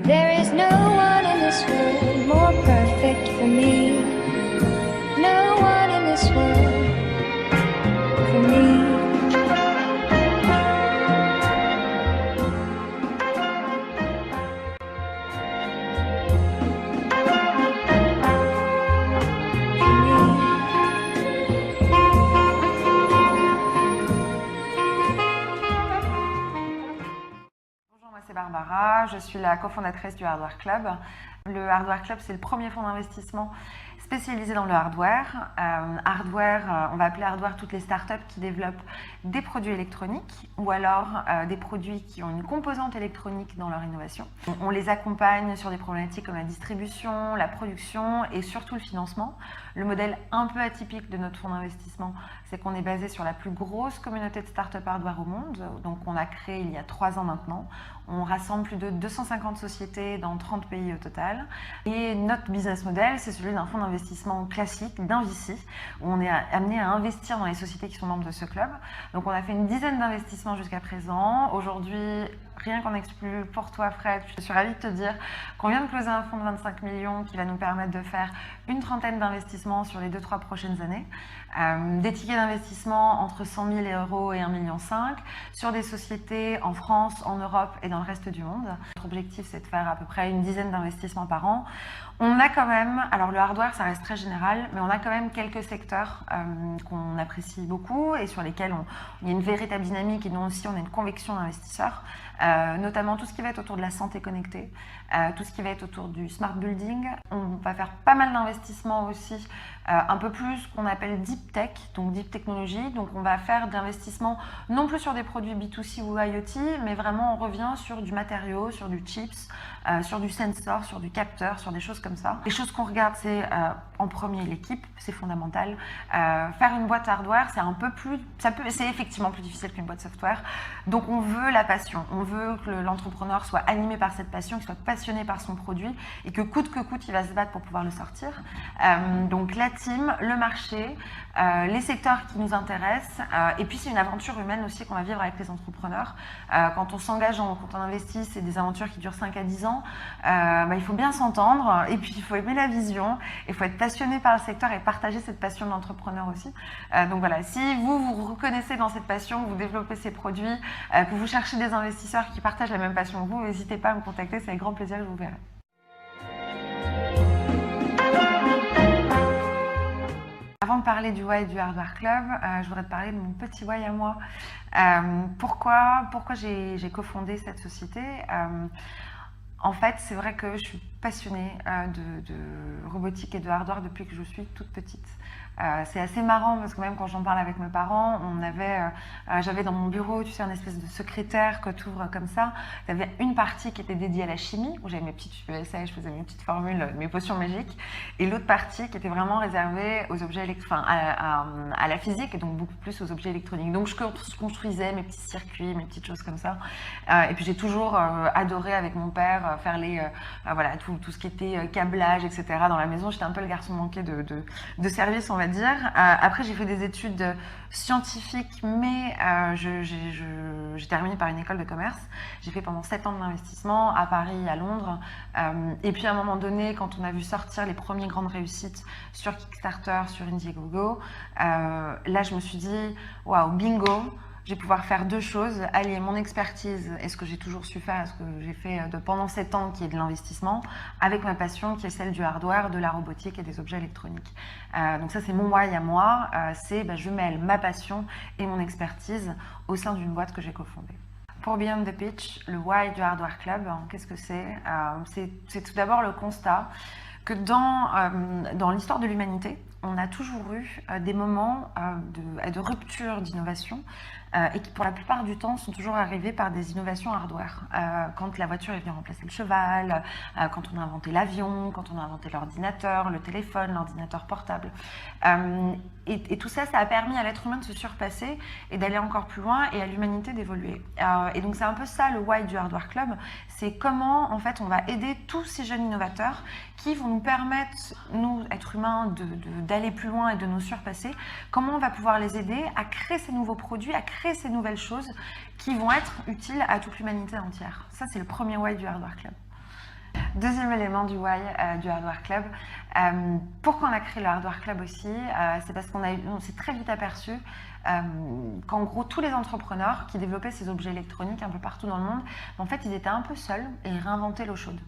There is no one in this world more perfect for me. No one in this world for me. C'est Barbara, je suis la cofondatrice du Hardware Club. Le Hardware Club, c'est le premier fonds d'investissement spécialisé dans le hardware. On va appeler hardware toutes les startups qui développent des produits électroniques ou alors des produits qui ont une composante électronique dans leur innovation. On les accompagne sur des problématiques comme la distribution, la production et surtout le financement. Le modèle un peu atypique de notre fonds d'investissement, c'est qu'on est basé sur la plus grosse communauté de startups hardware au monde. Donc on a créé il y a 3 ans maintenant. On rassemble plus de 250 sociétés dans 30 pays au total. Et notre business model, c'est celui d'un fonds d'investissement classique, d'un VC, où on est amené à investir dans les sociétés qui sont membres de ce club. Donc on a fait une dizaine d'investissements jusqu'à présent. Aujourd'hui, rien qu'en exclu pour toi Fred, je suis ravie de te dire qu'on vient de closer un fonds de 25 millions qui va nous permettre de faire une trentaine d'investissements sur les 2-3 prochaines années. Des tickets d'investissement entre 100 000 € et 1,5 million sur des sociétés en France, en Europe et dans le reste du monde. Notre objectif, c'est de faire à peu près une dizaine d'investissements par an. On a quand même, alors le hardware, ça reste très général, mais on a quand même quelques secteurs qu'on apprécie beaucoup et sur lesquels il y a une véritable dynamique et nous aussi, on a une conviction d'investisseurs. Notamment tout ce qui va être autour de la santé connectée, tout ce qui va être autour du smart building. On va faire pas mal d'investissements aussi, un peu plus qu'on appelle deep tech, donc deep technologie. Donc on va faire d'investissements non plus sur des produits B2C ou IoT, mais vraiment on revient sur du matériau, sur du chips, sur du sensor, sur du capteur, sur des choses comme ça. Les choses qu'on regarde, c'est en premier l'équipe, c'est fondamental. Faire une boîte hardware, c'est effectivement plus difficile qu'une boîte software. Donc on veut la passion, on veut que l'entrepreneur soit animé par cette passion, qu'il soit passionné par son produit et que coûte, il va se battre pour pouvoir le sortir. Donc la team, le marché, les secteurs qui nous intéressent et puis c'est une aventure humaine aussi qu'on va vivre avec les entrepreneurs. Quand on s'engage, quand on investit, c'est des aventures qui durent 5 à 10 ans. Il faut bien s'entendre et puis il faut aimer la vision, il faut être passionné par le secteur et partager cette passion de l'entrepreneur aussi. Donc voilà, si vous reconnaissez dans cette passion, vous développez ces produits, que vous cherchez des investisseurs qui partagent la même passion que vous, n'hésitez pas à me contacter, c'est avec grand plaisir que je vous verrai. Avant de parler du why du Hardware Club, je voudrais te parler de mon petit why à moi. Pourquoi j'ai cofondé cette société? En fait, c'est vrai que je suis passionnée de robotique et de hardware depuis que je suis toute petite. C'est assez marrant parce que même quand j'en parle avec mes parents, j'avais dans mon bureau, tu sais, une espèce de secrétaire que tu ouvres comme ça. Il y avait une partie qui était dédiée à la chimie, où j'avais mes petites essais, je faisais mes petites formules, mes potions magiques, et l'autre partie qui était vraiment réservée aux objets à la physique et donc beaucoup plus aux objets électroniques. Donc je construisais mes petits circuits, mes petites choses comme ça. Et puis j'ai toujours adoré avec mon père faire voilà, tout ce qui était câblage, etc. dans la maison. J'étais un peu le garçon manqué de service, on va dire. Après, j'ai fait des études scientifiques, mais j'ai terminé par une école de commerce. J'ai fait pendant 7 ans de l'investissement à Paris, à Londres. Et puis, à un moment donné, quand on a vu sortir les premières grandes réussites sur Kickstarter, sur Indiegogo, là, je me suis dit, waouh, bingo! Je vais pouvoir faire 2 choses, allier mon expertise et ce que j'ai toujours su faire, ce que j'ai fait pendant 7 ans, qui est de l'investissement, avec ma passion qui est celle du hardware, de la robotique et des objets électroniques. Donc ça, c'est mon why à moi, je mêle ma passion et mon expertise au sein d'une boîte que j'ai cofondée. Pour Beyond the Pitch, le why du Hardware Club, qu'est-ce que c'est? C'est tout d'abord le constat que dans l'histoire de l'humanité, on a toujours eu des moments de rupture d'innovation et qui pour la plupart du temps sont toujours arrivés par des innovations hardware. Quand la voiture est venue remplacer le cheval, quand on a inventé l'avion, quand on a inventé l'ordinateur, le téléphone, l'ordinateur portable. Et tout ça, ça a permis à l'être humain de se surpasser et d'aller encore plus loin et à l'humanité d'évoluer. Et donc c'est un peu ça le why du Hardware Club, c'est comment en fait on va aider tous ces jeunes innovateurs qui vont nous permettre, nous, êtres humains, d'aller plus loin et de nous surpasser. Comment on va pouvoir les aider à créer ces nouveaux produits, à créer ces nouvelles choses qui vont être utiles à toute l'humanité entière. Ça, c'est le premier why du Hardware Club. Deuxième élément du why du Hardware Club. Pourquoi on a créé le Hardware Club aussi, c'est parce on s'est très vite aperçu qu'en gros tous les entrepreneurs qui développaient ces objets électroniques un peu partout dans le monde, en fait ils étaient un peu seuls et ils réinventaient l'eau chaude.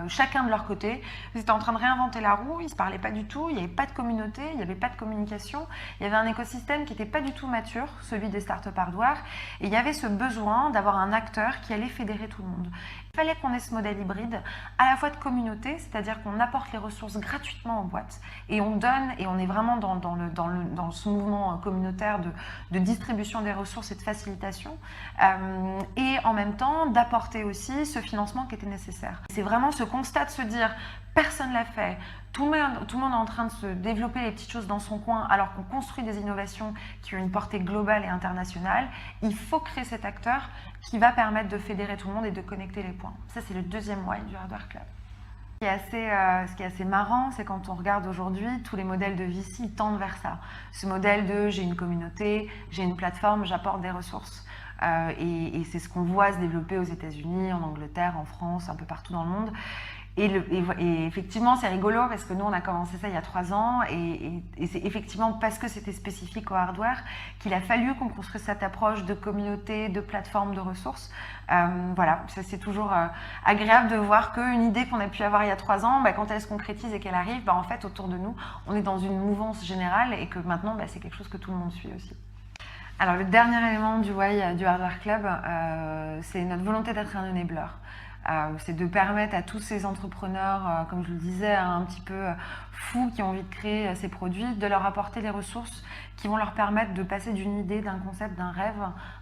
Chacun de leur côté, ils étaient en train de réinventer la roue, ils ne se parlaient pas du tout, il n'y avait pas de communauté, il n'y avait pas de communication, il y avait un écosystème qui n'était pas du tout mature, celui des startups hardware, et il y avait ce besoin d'avoir un acteur qui allait fédérer tout le monde. Il fallait qu'on ait ce modèle hybride, à la fois de communauté, c'est-à-dire qu'on apporte les ressources gratuitement aux boîtes et on donne, et on est vraiment dans ce mouvement communautaire de distribution des ressources et de facilitation, et en même temps d'apporter aussi ce financement qui était nécessaire. C'est vraiment ce constat de se dire personne ne l'a fait, tout le monde est en train de se développer les petites choses dans son coin alors qu'on construit des innovations qui ont une portée globale et internationale. Il faut créer cet acteur qui va permettre de fédérer tout le monde et de connecter les points. Ça, c'est le deuxième why du Hardware Club. Ce qui est assez marrant, c'est quand on regarde aujourd'hui, tous les modèles de VC tendent vers ça. Ce modèle de j'ai une communauté, j'ai une plateforme, j'apporte des ressources. Et c'est ce qu'on voit se développer aux États-Unis, en Angleterre, en France, un peu partout dans le monde. Et effectivement, c'est rigolo parce que nous, on a commencé ça il y a 3 ans et c'est effectivement parce que c'était spécifique au hardware qu'il a fallu qu'on construise cette approche de communauté, de plateforme, de ressources. Voilà, c'est toujours agréable de voir qu'une idée qu'on a pu avoir il y a 3 ans, quand elle se concrétise et qu'elle arrive, en fait, autour de nous, on est dans une mouvance générale et que maintenant, c'est quelque chose que tout le monde suit aussi. Alors, le dernier élément du why du Hardware Club, c'est notre volonté d'être un enabler. C'est de permettre à tous ces entrepreneurs, comme je le disais, un petit peu fous qui ont envie de créer ces produits, de leur apporter les ressources qui vont leur permettre de passer d'une idée, d'un concept, d'un rêve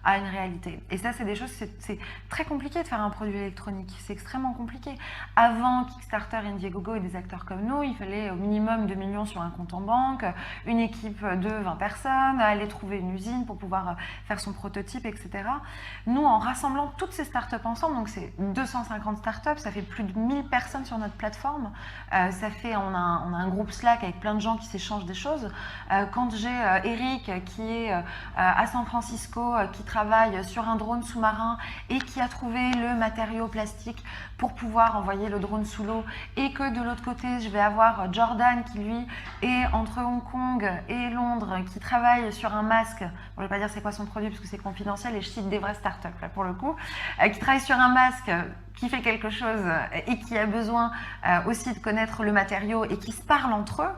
à une réalité. Et ça, c'est des choses, c'est très compliqué de faire un produit électronique, c'est extrêmement compliqué. Avant Kickstarter, Indiegogo et des acteurs comme nous, il fallait au minimum 2 millions sur un compte en banque, une équipe de 20 personnes, aller trouver une usine pour pouvoir faire son prototype, etc. Nous, en rassemblant toutes ces startups ensemble, donc c'est 250 startups, ça fait plus de 1000 personnes sur notre plateforme, on a un groupe Slack avec plein de gens qui s'échangent des choses. Quand j'ai Eric qui est à San Francisco, qui travaille sur un drone sous-marin et qui a trouvé le matériau plastique pour pouvoir envoyer le drone sous l'eau, et que de l'autre côté je vais avoir Jordan qui lui est entre Hong Kong et Londres, qui travaille sur un masque, je ne vais pas dire c'est quoi son produit parce que c'est confidentiel et je cite des vraies startups là pour le coup, qui travaille sur un masque qui fait quelque chose et qui a besoin aussi de connaître le matériau et qui se parlent entre eux,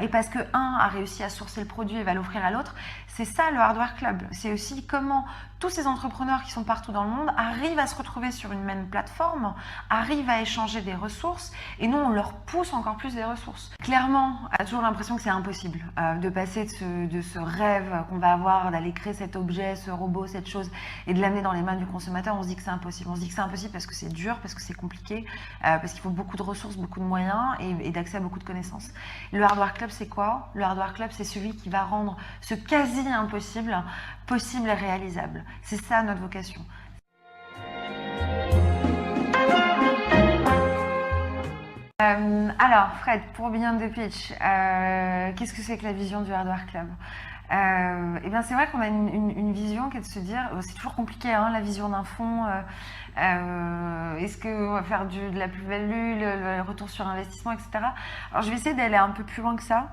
et parce que un a réussi à sourcer le produit et va l'offrir à l'autre. C'est ça le Hardware Club, c'est aussi comment tous ces entrepreneurs qui sont partout dans le monde arrivent à se retrouver sur une même plateforme, arrivent à échanger des ressources, et nous on leur pousse encore plus des ressources. Clairement, on a toujours l'impression que c'est impossible de passer de ce rêve qu'on va avoir, d'aller créer cet objet, ce robot, cette chose, et de l'amener dans les mains du consommateur. On se dit que c'est impossible. On se dit que c'est impossible parce que c'est dur, parce que c'est compliqué, parce qu'il faut beaucoup de ressources, beaucoup de moyens et d'accès à beaucoup de connaissances. Le Hardware Club, c'est quoi? Le Hardware Club, c'est celui qui va rendre ce quasi impossible possible et réalisable. C'est ça notre vocation. Alors Fred, pour Beyond the Pitch, qu'est-ce que c'est que la vision du Hardware Club? Eh bien c'est vrai qu'on a une vision qui est de se dire, c'est toujours compliqué la vision d'un fonds, est-ce qu'on va faire de la plus-value, le retour sur investissement, etc. Alors je vais essayer d'aller un peu plus loin que ça,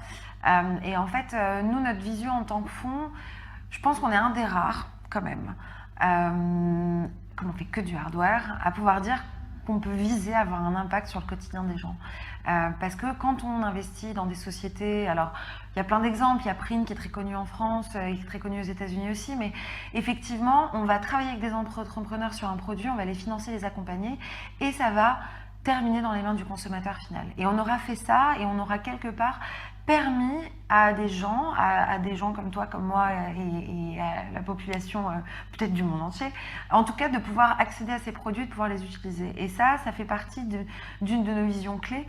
et en fait nous, notre vision en tant que fonds, je pense qu'on est un des rares quand même, comme on fait que du hardware, à pouvoir dire qu'on peut viser à avoir un impact sur le quotidien des gens. Parce que quand on investit dans des sociétés, alors il y a plein d'exemples, il y a Print qui est très connu en France, et qui est très connu aux États-Unis aussi, mais effectivement, on va travailler avec des entrepreneurs sur un produit, on va les financer, les accompagner, et ça va terminer dans les mains du consommateur final. Et on aura fait ça, et on aura quelque part permis à des gens, comme toi, comme moi, et à la population peut-être du monde entier, en tout cas de pouvoir accéder à ces produits, de pouvoir les utiliser. Et ça fait partie d'une de nos visions clés,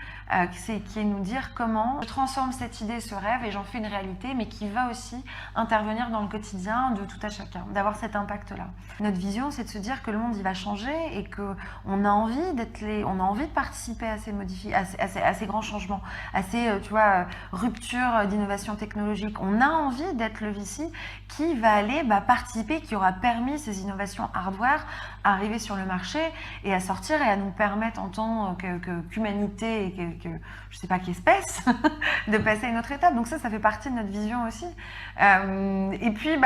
qui est nous dire comment je transforme cette idée, ce rêve, et j'en fais une réalité, mais qui va aussi intervenir dans le quotidien de tout à chacun, d'avoir cet impact-là. Notre vision, c'est de se dire que le monde, il va changer, et qu'on a envie de participer à ces grands changements, à ces, rupture d'innovation technologique. On a envie d'être le VC qui va aller participer, qui aura permis ces innovations hardware à arriver sur le marché et à sortir et à nous permettre en tant qu'humanité et je sais pas qu'espèce de passer à une autre étape. Donc ça fait partie de notre vision aussi. Et puis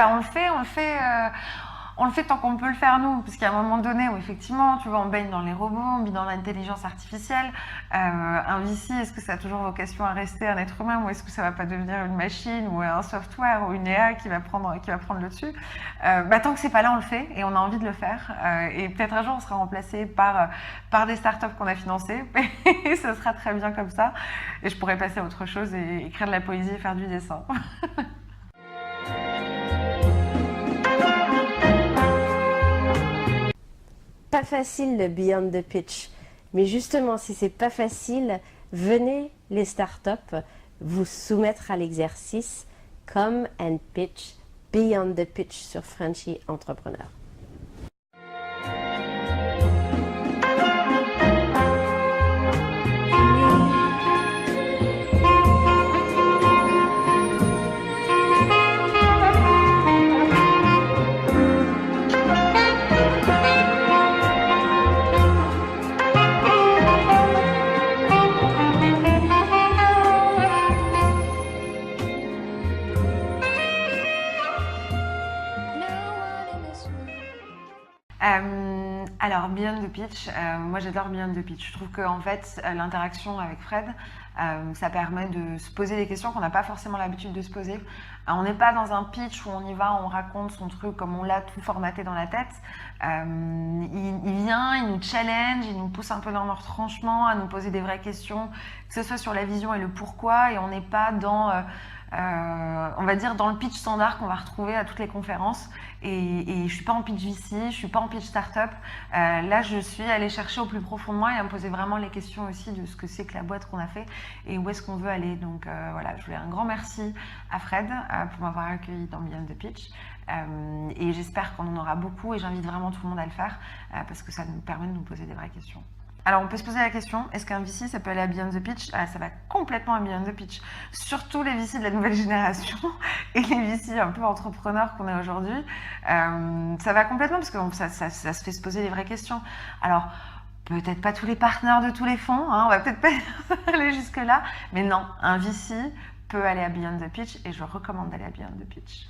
on le fait tant qu'on peut le faire nous, parce qu'à un moment donné où effectivement, tu vois, on baigne dans les robots, on baigne dans l'intelligence artificielle. Un VC, est-ce que ça a toujours vocation à rester un être humain ou est-ce que ça va pas devenir une machine ou un software ou une IA qui va prendre le dessus? Tant que c'est pas là, on le fait et on a envie de le faire. Et peut-être un jour, on sera remplacé par des startups qu'on a financées et ce sera très bien comme ça. Et je pourrais passer à autre chose et écrire de la poésie et faire du dessin. Pas facile le Beyond the Pitch, mais justement si c'est pas facile, venez les startups vous soumettre à l'exercice Come and Pitch Beyond the Pitch sur Frenchy Entrepreneur. Alors, Beyond the Pitch, moi j'adore Beyond the Pitch. Je trouve qu'en fait, l'interaction avec Fred, ça permet de se poser des questions qu'on n'a pas forcément l'habitude de se poser. On n'est pas dans un pitch où on y va, on raconte son truc comme on l'a tout formaté dans la tête. Il vient, il nous challenge, il nous pousse un peu dans nos retranchements, à nous poser des vraies questions, que ce soit sur la vision et le pourquoi, et on n'est pas dans... on va dire dans le pitch standard qu'on va retrouver à toutes les conférences et je suis pas en pitch VC, je suis pas en pitch startup. Là je suis allée chercher au plus profond de moi et à me poser vraiment les questions aussi de ce que c'est que la boîte qu'on a fait et où est-ce qu'on veut aller. Donc voilà, je voulais un grand merci à Fred pour m'avoir accueilli dans Beyond the Pitch et j'espère qu'on en aura beaucoup et j'invite vraiment tout le monde à le faire parce que ça nous permet de nous poser des vraies questions. Alors on peut se poser la question, est-ce qu'un VC ça peut aller à Beyond the Pitch? Ça va complètement à Beyond the Pitch. Surtout les VC de la nouvelle génération et les VC un peu entrepreneurs qu'on a aujourd'hui. Ça va complètement parce que ça se fait se poser les vraies questions. Alors peut-être pas tous les partenaires de tous les fonds, on va peut-être pas aller jusque là, mais non, un VC peut aller à Beyond the Pitch et je recommande d'aller à Beyond the Pitch.